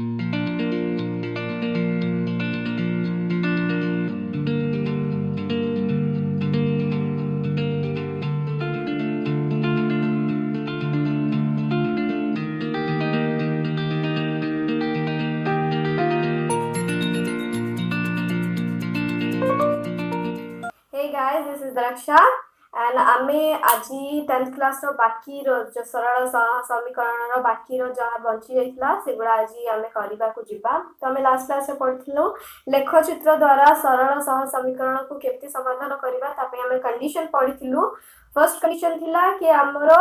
Hey guys, this is Draksha and आमे আজি 10th class रो बाकी रो जो सरल समीकरण रो बाकी रो जहा बंची जाइतला सेगुडा আজি आमे करिबा को जिबा तो आमे लास्ट क्लास रे पढिथिलु लेख चित्र द्वारा सरल सह समीकरण को केमती समाधान करिबा तापे आमे कंडीशन पढिथिलु फर्स्ट कंडीशन थिला कि हमरो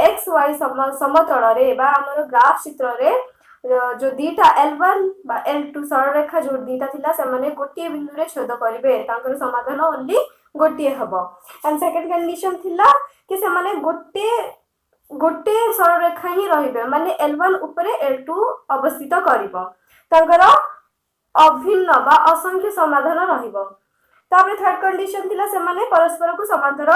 एक्स वाई समतल रे बा हमरो ग्राफ चित्र रे जो दीटा L1 बा L2 सरल रेखा जो दीटा थिला से माने गोटिए बिंदु रे छेद करिवे तांकर समाधान ओनली गोटिए हबो एंड सेकंड कंडीशन थिला कि से माने गोटे सरल रेखा ही रहिबे माने L1 ऊपर L2 अवस्थित करिवो तांकर अभिन्न बा असंख्य समाधान रहिबो तापर थर्ड कंडीशन थिला से माने परस्पर को समांतर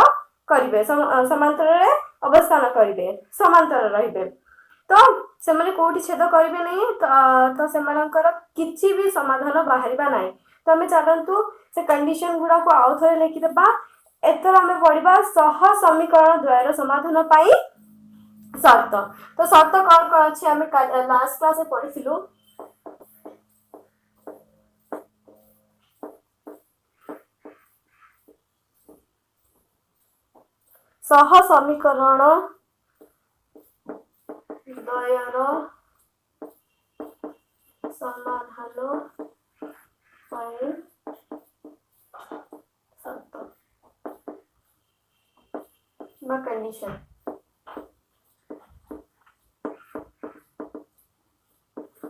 करिवे समांतर रे अवस्थान करिवे समांतर रहिबे तो से माने कोठी छेद करिवे नहीं तो से मानकर किछि भी समाधान बाहरिबा नहीं तो हमें चलंतु से कंडीशन गुडा को आउ थरे लिखि देबा एतर हमें पढिबा सह समीकरण द्वयर समाधान पाई शर्त तो शर्त कोन कोन अछि हमें लास्ट क्लास में पढिथिलु सह समीकरण द्वयर समाधान पाई शर्त बा कंडीशन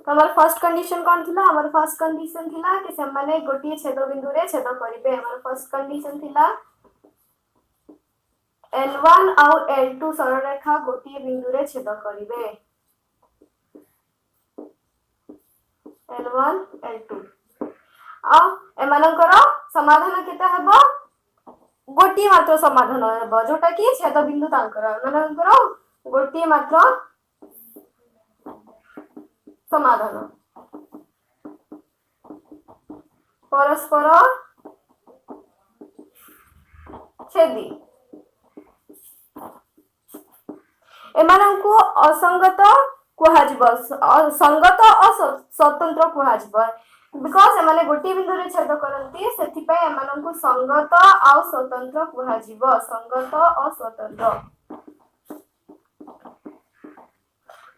हमार फर्स्ट कंडीशन कौन थिला हमार फर्स्ट कंडीशन थिला कि से माने गोटिए छेद बिंदु रे छेद करिवे हमार फर्स्ट कंडीशन थिला L1 और L2 सरल रेखा गोटिए बिंदु रे छेद करिवे L1 L2 आ एमानकर समाधान केता हेबो गोटिए मात्र समाधान हेबो जोटा कि छेद बिंदु तांकर एमानकर गोटिए मात्र समाधान परस्पर छेदी एमानंकु असंगत कुहाजिब संगत और स्वतंत्र कुहाजिब बिकॉज एमाने गोटी बिंदु रे छेद करंती सेति पय एमानंकु संगत और स्वतंत्र कुहाजिब संगत और स्वतंत्र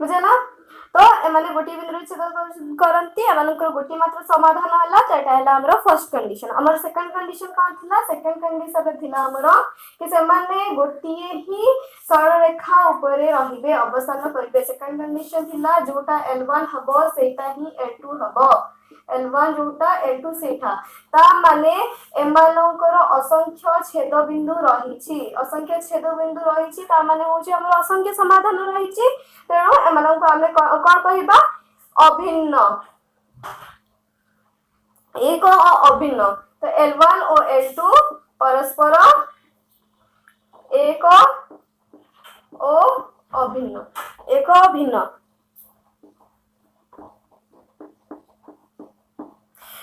बुझला तो एमाने गोटी बिंदु रे छेद करंती एमानंकर गोटी मात्र समाधान हला तेटा हला हमर फर्स्ट कंडीशन हमर सेकंड कंडीशन कोन थिला सेकंड कंडीशन रे थिला हमर कि से माने गोटिए ही सरल रेखा ऊपर रहिबे अवसान करिबे सेकंड कंडीशन थिला जोटा L1 हबो सेटा ही L2 हबो L1 जोटा L2 सेटा ता माने एमानंकर असंख्य छेद बिंदु रहिछि असंख्य छेद बिंदु रहिछि ता माने होछि हमर असंख्य समाधान रहिछि तेनो एमानंको हमें कोन कहिबा अभिन्न एक अभिन्न तो L1 और L2 परस्पर एक अभिन्न एक अभिन्न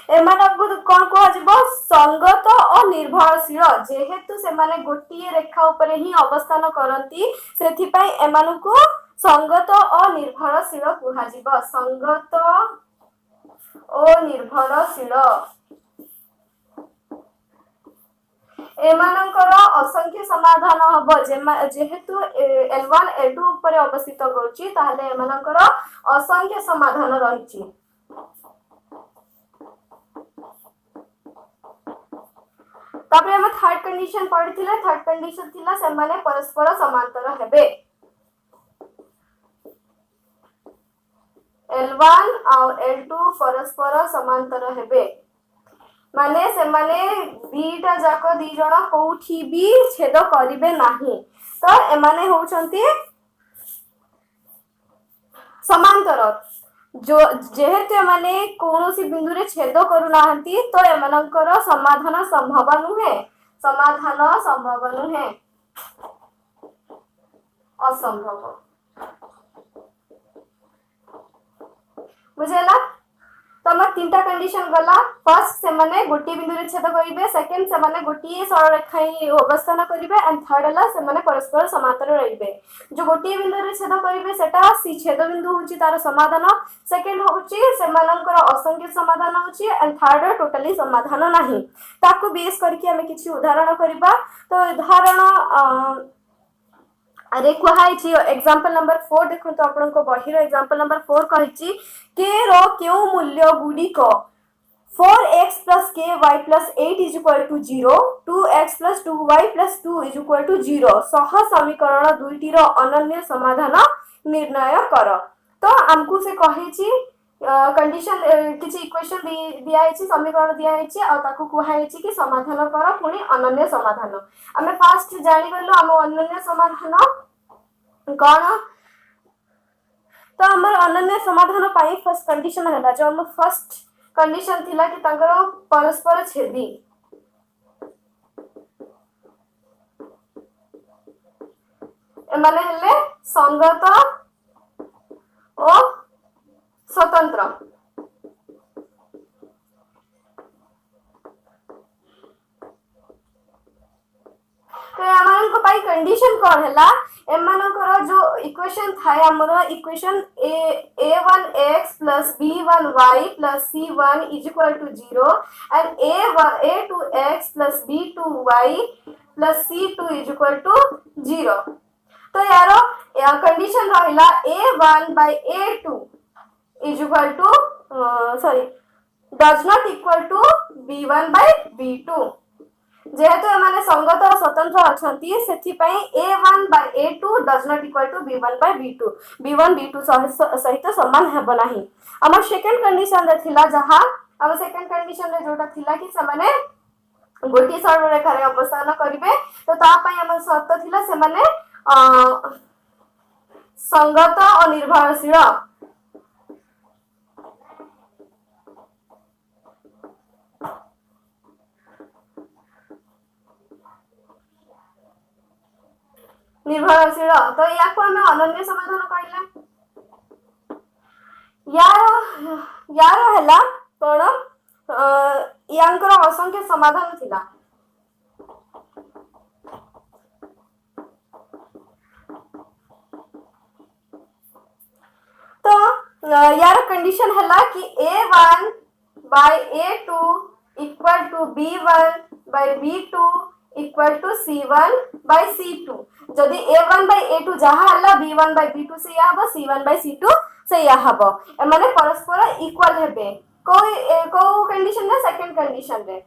एमानकु कोन कहजिबो संगत और निर्भरशील जेहेतु से माने गोटिए रेखा ऊपर ही अवस्थान करंती सेथि पय एमानकु संगत और निर्भरशील कहजिबो संगत और निर्भरशील एमानकर असंख्य समाधान हबो जेहेतु L1 L2 ऊपर अवस्थित करछि ताले एमानकर असंख्य समाधान रहिछि तापर हम थर्ड कंडीशन पढिथिले थर्ड कंडीशन थिला से माने परस्पर समांतर हेबे L1 और L2 परस्पर समांतर हेबे माने से माने दीटा जाको दी जण कोठी भी छेद करिवे नाही तो एमाने होचंती समांतर जो जेहेतु माने कोनोसी बिंदु रे छेद करू नाहंती तो एमानकर समाधान संभव नुहे असंभव बुझेला तो हम तीनटा कंडीशन गला फर्स्ट से माने गोटी बिंदु रे छेद करिवे सेकंड से माने गोटी सरल रेखा ही अवस्थान करिवे एंड थर्ड हला से माने परस्पर समांतर रहिबे जो गोटी बिंदु रे छेद करिवे सेटा सी छेद बिंदु होची तार समाधान सेकंड होची से मानकर असंख्य समाधान होची एंड थर्ड टोटली समाधान नाही ताको बेस करके हमें किछि उदाहरण करिबा तो उदाहरण अरे कहाई एग्जांपल नंबर 4 देखो तो आपण को बहिर एग्जांपल नंबर 4 कहिची के रो केउ मूल्य गुडी को 4x plus ky plus 8 is equal to 0 2x plus 2y plus 2 is equal to 0 सह समीकरण दुईटी रो अनन्य समाधान निर्णय कर तो हमकु से कहिची कंडीशन किछि इक्वेशन दिया है समीकरण दिया है और ताकू कहाई कि समाधान कर पुणी अनन्य समाधान आमे फास्ट जानि गलो हम अनन्य समाधान कौन तो हमर अनन्य समाधान पाई फर्स्ट कंडीशन हैला जो हम फर्स्ट कंडीशन थिला कि तांकर परस्पर छेदी माने हेले संगत और स्वतंत्र तो एमान को पाई कंडीशन कौन हैला एमान को जो इक्वेशन थाय हमर equation a1x plus b1y plus c1 is equal to 0 and a2x plus b2y plus c2 is equal to 0 तो यारो कंडीशन रहिला a1 by a2 is equal to does not equal to b1 by b2 जेहेतु एमाने संगत और स्वतंत्र अछंती सेथि पई a1 by a2 does not equal to b1 by b2 b1 b2 सहित समान हेबो नाही हमर सेकंड कंडीशन रे थिला जहा हम सेकंड कंडीशन रे जोटा थिला कि समाने गोटी सरल रेखा रे अवस्थान करिवे तो ता पई हमर शर्त थिला से माने संगत और निर्भरशील निर्भरशील तो या को हमें अनन्य समाधान कहला यार हैला कोन यांकर असंख्य समाधान थिला तो यार कंडीशन हैला कि a1 by a2 equal to b1 by b2 equal to c1 by c2 जदि a1 by a2 जहा हला b1 by b2 से या हबो c1 by c2 से या हबो माने परस्पर इक्वल हेबे को कंडीशन रे सेकंड कंडीशन रे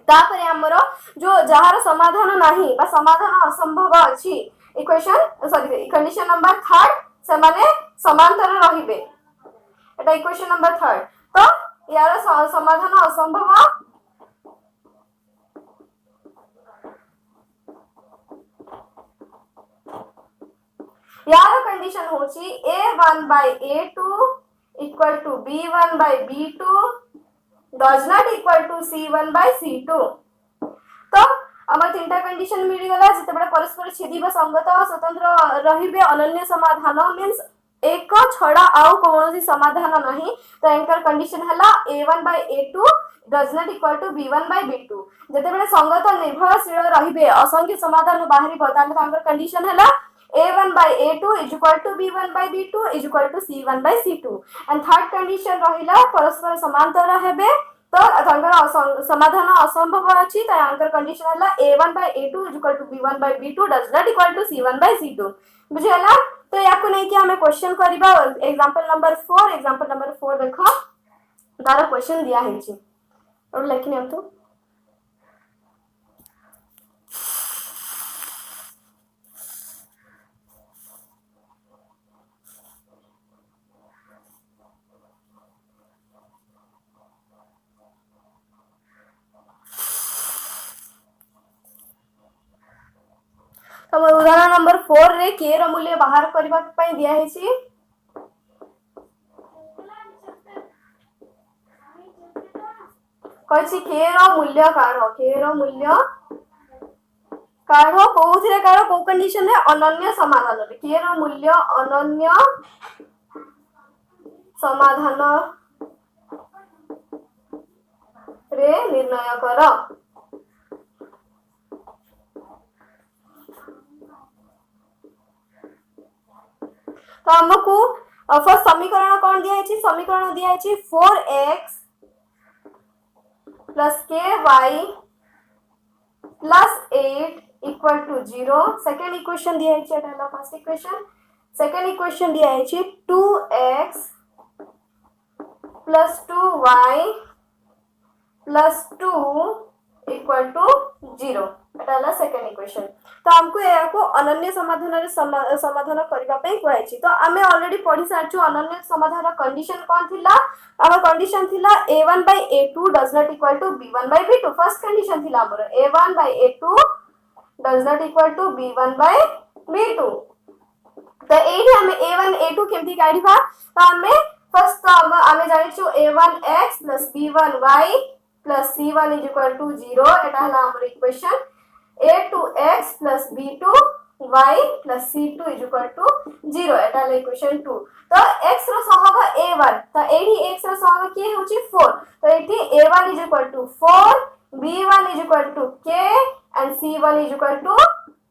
तापर हमरो जो जहार समाधान नाही बा समाधान असंभव अछि इक्वेशन सॉरी कंडीशन नंबर 3 से माने समांतर रहिबे एटा इक्वेशन नंबर 3 तो यार समाधान असंभव यार कंडीशन होची a1 by a2 equal to b1 by b2 does not equal to c1 by c2 तो हमर तीनटा कंडीशन मिली गला जते बडे परस्पर छेदीबा संगत और स्वतंत्र रहिबे अनन्य समाधान मींस एक छडा आउ कोनोसी समाधान नाही तो एंकर कंडीशन हला a1 by a2 does not equal to b1 by b2 जते बडे संगत निर्भरशील रहिबे असंख्य समाधान बाहरी बताले तांकर कंडीशन हला a1 by a2 is equal to b1 by b2 is equal to c1 by c2 and third condition रहिला परस्पर समांतर हेबे तो तांकर समाधान असंभव अछि त आंकर कंडीशन हला a1 by a2 is equal to b1 by b2 does not equal to c1 by c2 बुझियला तो याको नै कि हमें क्वेश्चन करिबा एग्जांपल नंबर 4 देखो तार क्वेश्चन दिया है छी और लिखने हम तो उदाहरण नंबर 4 रे के रो मूल्य बाहर करबा पई दिया है छी कछि के रो मूल्य काढो कोउथिरे काढो को कंडीशन है अनन्य समाधान रे के रो मूल्य अनन्य समाधान रे निर्णय कर। तो हमको फर्स्ट समीकरण कौन दिया है? समीकरण दिया है 4x plus k y plus 8 equal to 0। Second equation दिया है फर्स्ट इक्वेशन। सेकेंड इक्वेशन दिया है 2x plus 2y plus 2 equal to 0 Etah second equation. तो हमको या अनन्य समाधान समाधान करने कहुई। तो आम ऑलरेडी पढ़ी सारी अनन्य समाधान कंडीशन कौन थिला? आम कंडीशन थिला a1 by a2 does not equal to b1 by b2। First condition थिला हमर a1 by a2 does not equal to b1 by b2। तो एठी हमें a1 a2 केमती काढिबा? तो हमें फर्स्ट तो हमें जानिछु a1x plus b1y plus c1 is equal to 0 एटा हला हमर equation. a2x plus b2y plus c2 is equal to 0 एटा हला इक्वेशन 2। तो x रो सहग a1 तो एठी x रो सहग के होची 4। तो एठी a1 is equal to 4 b1 is equal to k and c1 is equal to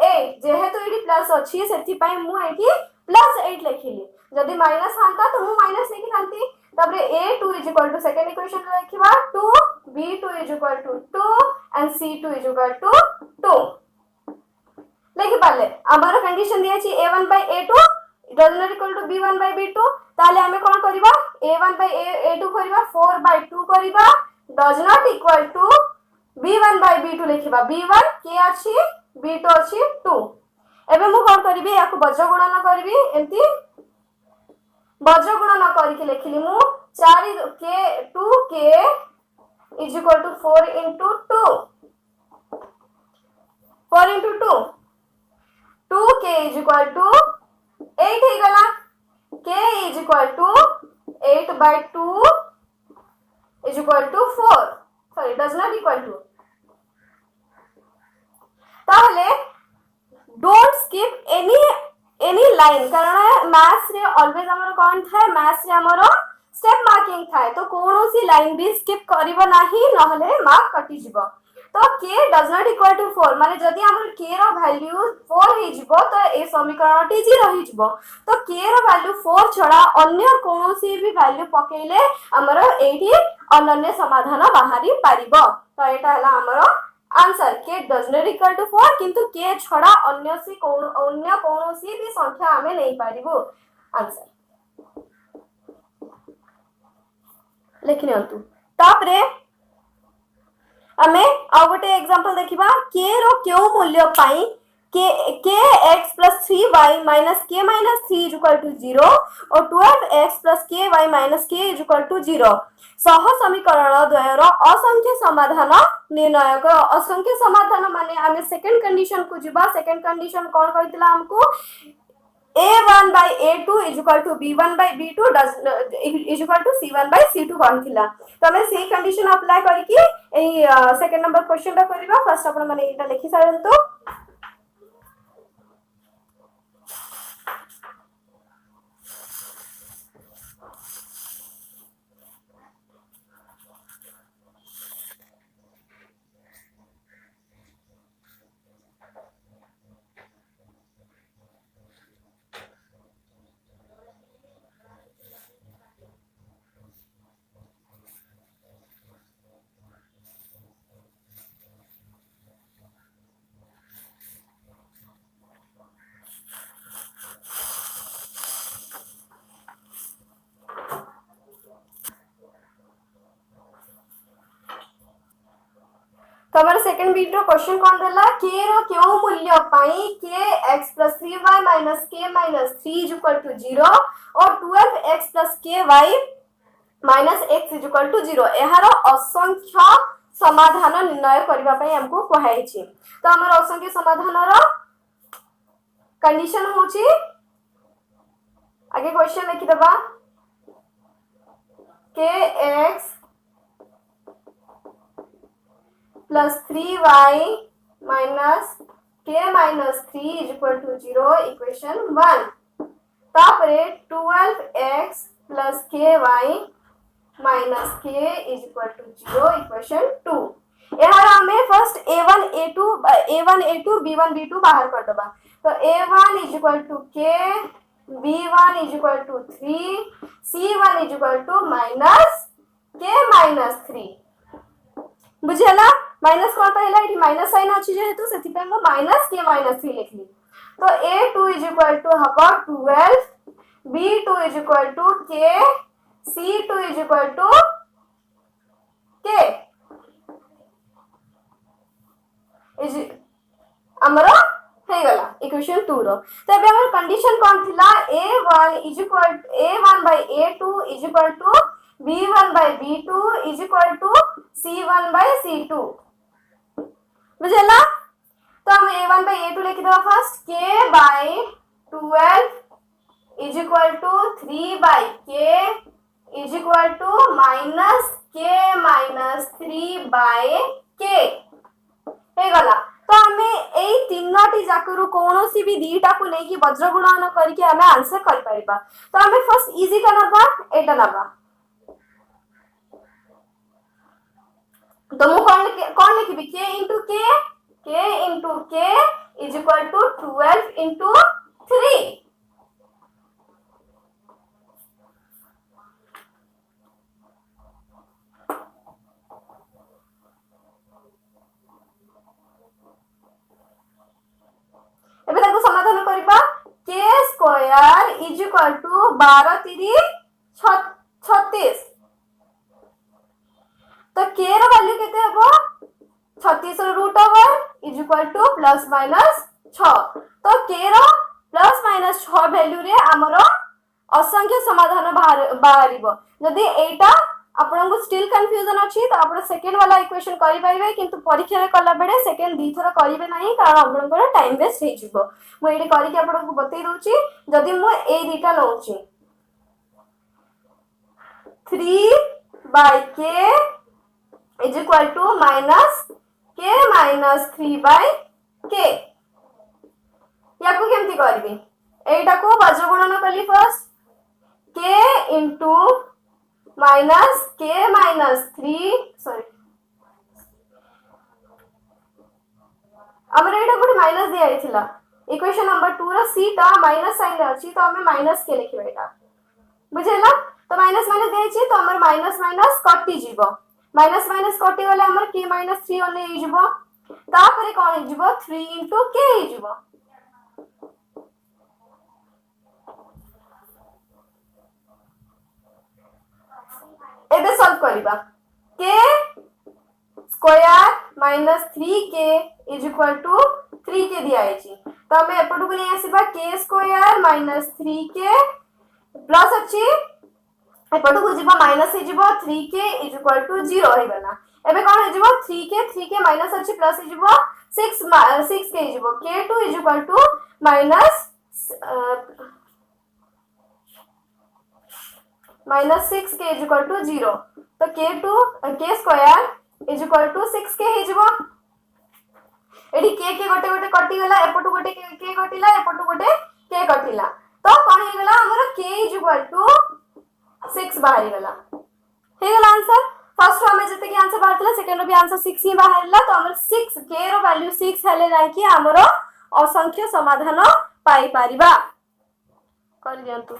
8। जेहेतु एठी प्लस अछि सेति पई मु एठी प्लस 8 लिखिली। जदि माइनस थांता तो मु माइनस लिखि थांती। तबरे a2 is equal to second equation लिखिबा 2 b2 is equal to 2 and c2 is equal to 2 लिखि पाले। हमर कंडीशन दिया छि a1 by a2 does not equal to b1 by b2। ताले हमें कोन करिबा a1 by a2 करिबा 4 by 2 करिबा does not equal to b1 by b2 लिखिबा। b1 के अछि b2 अछि 2। एबे मु कोन करिबी याकु बज्र गुणन करिबी। एंती बज्र गुणन करिके लिखिली मु 4 के 2k is equal to 4 into 2 4 into 2 2k is equal to 8 हे गला। k is equal to 8 by 2 is equal to 4 sorry does not equal to। ताहले डोंट स्किप एनी लाइन कारण मैथ्स रे ऑलवेज हमर कोन थाए मैथ्स रे हमर स्टेप मार्किंग थाए। तो कोनोसी लाइन भी स्किप करिवो नाही नहले मार्क कटि जिवो। तो k does not equal to 4 माने जदी हमर k रो वैल्यू 4 हे जिवो तो ए समीकरण टी 0 हे जिवो। तो k रो वैल्यू 4 छडा अन्य कोनोसी भी वैल्यू पकेइले हमर एठी अनन्य समाधान बाहरी पारिबो। तो एटा हला हमर answer k does not equal to 4 किंतु k छडा अन्य कोनोसी भी संख्या हमें नहीं पारिबो। आंसर लिखि नियंतु। तापरे हमें आ गोटे एग्जांपल देखिबा k रो केउ मूल्य पाई k x plus 3y minus k minus 3 is equal to 0 और 12x plus ky minus k is equal to 0 सह समीकरण द्वयर असंख्य समाधान निर्णय कर। असंख्य समाधान माने हमें सेकंड कंडीशन को जिबा। सेकंड कंडीशन कोन कहितला हमको a1 by a2 is equal to b1 by b2 is equal to c1 by c2 कहितला। तो हमें सी कंडीशन अप्लाई करिकि एई सेकंड नंबर क्वेश्चन टा करिबा। फर्स्ट अपन माने एटा लिखि सारंतो। तो हमारा सेकंड बीट रो क्वेश्चन कौन देला k रो केउ मूल्य पाई k x plus 3y minus k minus 3 is equal to 0 और 12x plus ky minus x is equal to 0 एहारो असंख्य समाधान निर्णय करबा पई हमको कहै छी। तो हमर असंख्य समाधान रो कंडीशन होची आगे क्वेश्चन लिखि दबा kx plus 3y minus k minus 3 is equal to 0 equation 1 तापरे 12x plus ky minus k is equal to 0 equation 2 यार हमें first a1 a2 b1 b2 बाहर कर दबा तो a1 is equal to k b1 is equal to 3 c1 is equal to minus k minus 3 बुझेला minus कौन पहला एठी माइनस साइन अछि जेहेतु सेति पे हम माइनस k minus 3 लिखली तो a2 is equal to हबा 12 b2 is equal to k c2 is equal to k is हमरो हे गला इक्वेशन 2 रो तो अबे हमर कंडीशन कोन थिला a1 is equal to a1 by a2 is equal to b1 by b2 is equal to c1 by c2 बुझेला तो हम a1 by a2 लिख दो first k by 12 is equal to 3 by k is equal to minus k minus 3 by k हे गला तो हमें एई तीनोटी जाकरू कोनोसी भी दीटा को नै कि वज्र गुणन करके हमें आंसर कर परिबा तो हमें फर्स्ट इजी का नबा एटा नबा तो मु कोन लिखबी k into k is equal to 12 into 3 एबे ताको समाधान करबा k square is equal to 12 3 36 तो k रो वैल्यू केते हबो 36 रो root over is equal to plus minus 6 तो k रो प्लस माइनस 6 वैल्यू रे हमरो असंख्य समाधान बाहरिबो जदी एटा आपन को स्टिल कंफ्यूजन अछि तो आपण सेकंड वाला इक्वेशन करि पाइबे किंतु परीक्षा रे कला बेडे सेकंड दी थरा करिवे नाही कारण आपन को टाइम वेस्ट हे जिवो मु एडी करि के आपन को बतै दोछि जदी मु ए दीटा लउछि 3 by k is equal to minus k minus 3 by k याको केमती करबी एटा को वज्र गुणन कली first k into minus k minus 3 sorry हमर एटा कोठी माइनस दिया आइथिला इक्वेशन नंबर 2 रो c टा माइनस साइन अछि तो हमें माइनस के लिखबे एटा बुझेला तो माइनस माइनस दे छी तो हमर माइनस माइनस कटि जीवो माइनस माइनस कटि गले हमर k minus 3 ओने हे जीवो ता परे कोन हे जीवो 3 into k हे जीवो एबे सॉल्व करिबा k square minus 3k is equal to 3k दिया आइछि तो हमें एपटु को नै आसीबा k square minus 3k plus अछि एपटु को जिबा माइनस हे जिबो 3k is equal to 0 हे गला एबे कोन हे जिबो 3k माइनस अछि प्लस हे जिबो 6k हे जिबो k2 is equal to minus minus 6k is equal to 0 तो k square is equal to 6k हे जिवो एडी k गोटे गोटे कटि गला एपटु गोटे k कटिला एपटु गोटे k कटिला तो कोन हे गला हमर k is equal to 6 बाहरी गला हे गला आंसर फर्स्ट हमें जते कि आंसर बाहरला सेकंड रो भी आंसर 6 ही बाहरला तो हमर 6 k रो वैल्यू 6 हेले जाय कि हमर असंख्य समाधान पाई परिबा कर दियंतु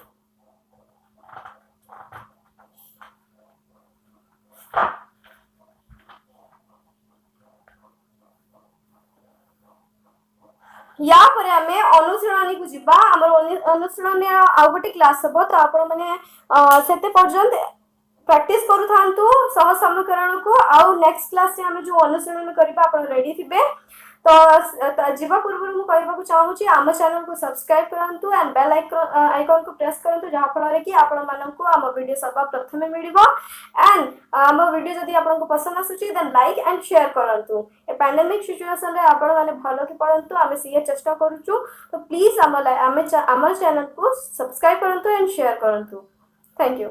या पर हमें अनुसरणी को जिबा हमर अनुसरणी आ गोटे क्लास हबो तो आपण माने सेते पर्यंत प्रैक्टिस करू थांतु सह समीकरण को आ नेक्स्ट क्लास से हम जो अनुसरण करबा आपण रेडी थिबे तो जिबा पूर्व मु कहबा को चाहू छी हम चैनल को सब्सक्राइब करंतु एंड बेल आइकन को प्रेस करंतु जहा फल कि आपण मानन को हम वीडियो सर्व प्रथमे मिलिबो एंड हम वीडियो जदी आपण को पसंद आसुची देन लाइक एंड शेयर करंतु ए पैंडेमिक सिचुएशन रे आपण माने भलो कि पढंतु हम सीए चेष्टा करूछु तो प्लीज हम चैनल को सब्सक्राइब करंतु एंड शेयर करंतु थैंक यू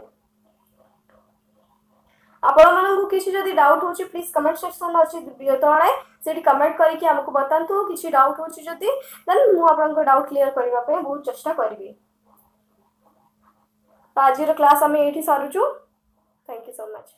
आपण मानन को किछि जदी डाउट होची प्लीज कमेंट सेक्शन अछि वीडियो तळे सेठी कमेंट करी कि हमको बतांतु किछि डाउट होची जदी देन मु आपण को डाउट क्लियर करबा पे बहुत चेष्टा करबी। तो आज क्लास आम ये सरुचु। Thank you so much.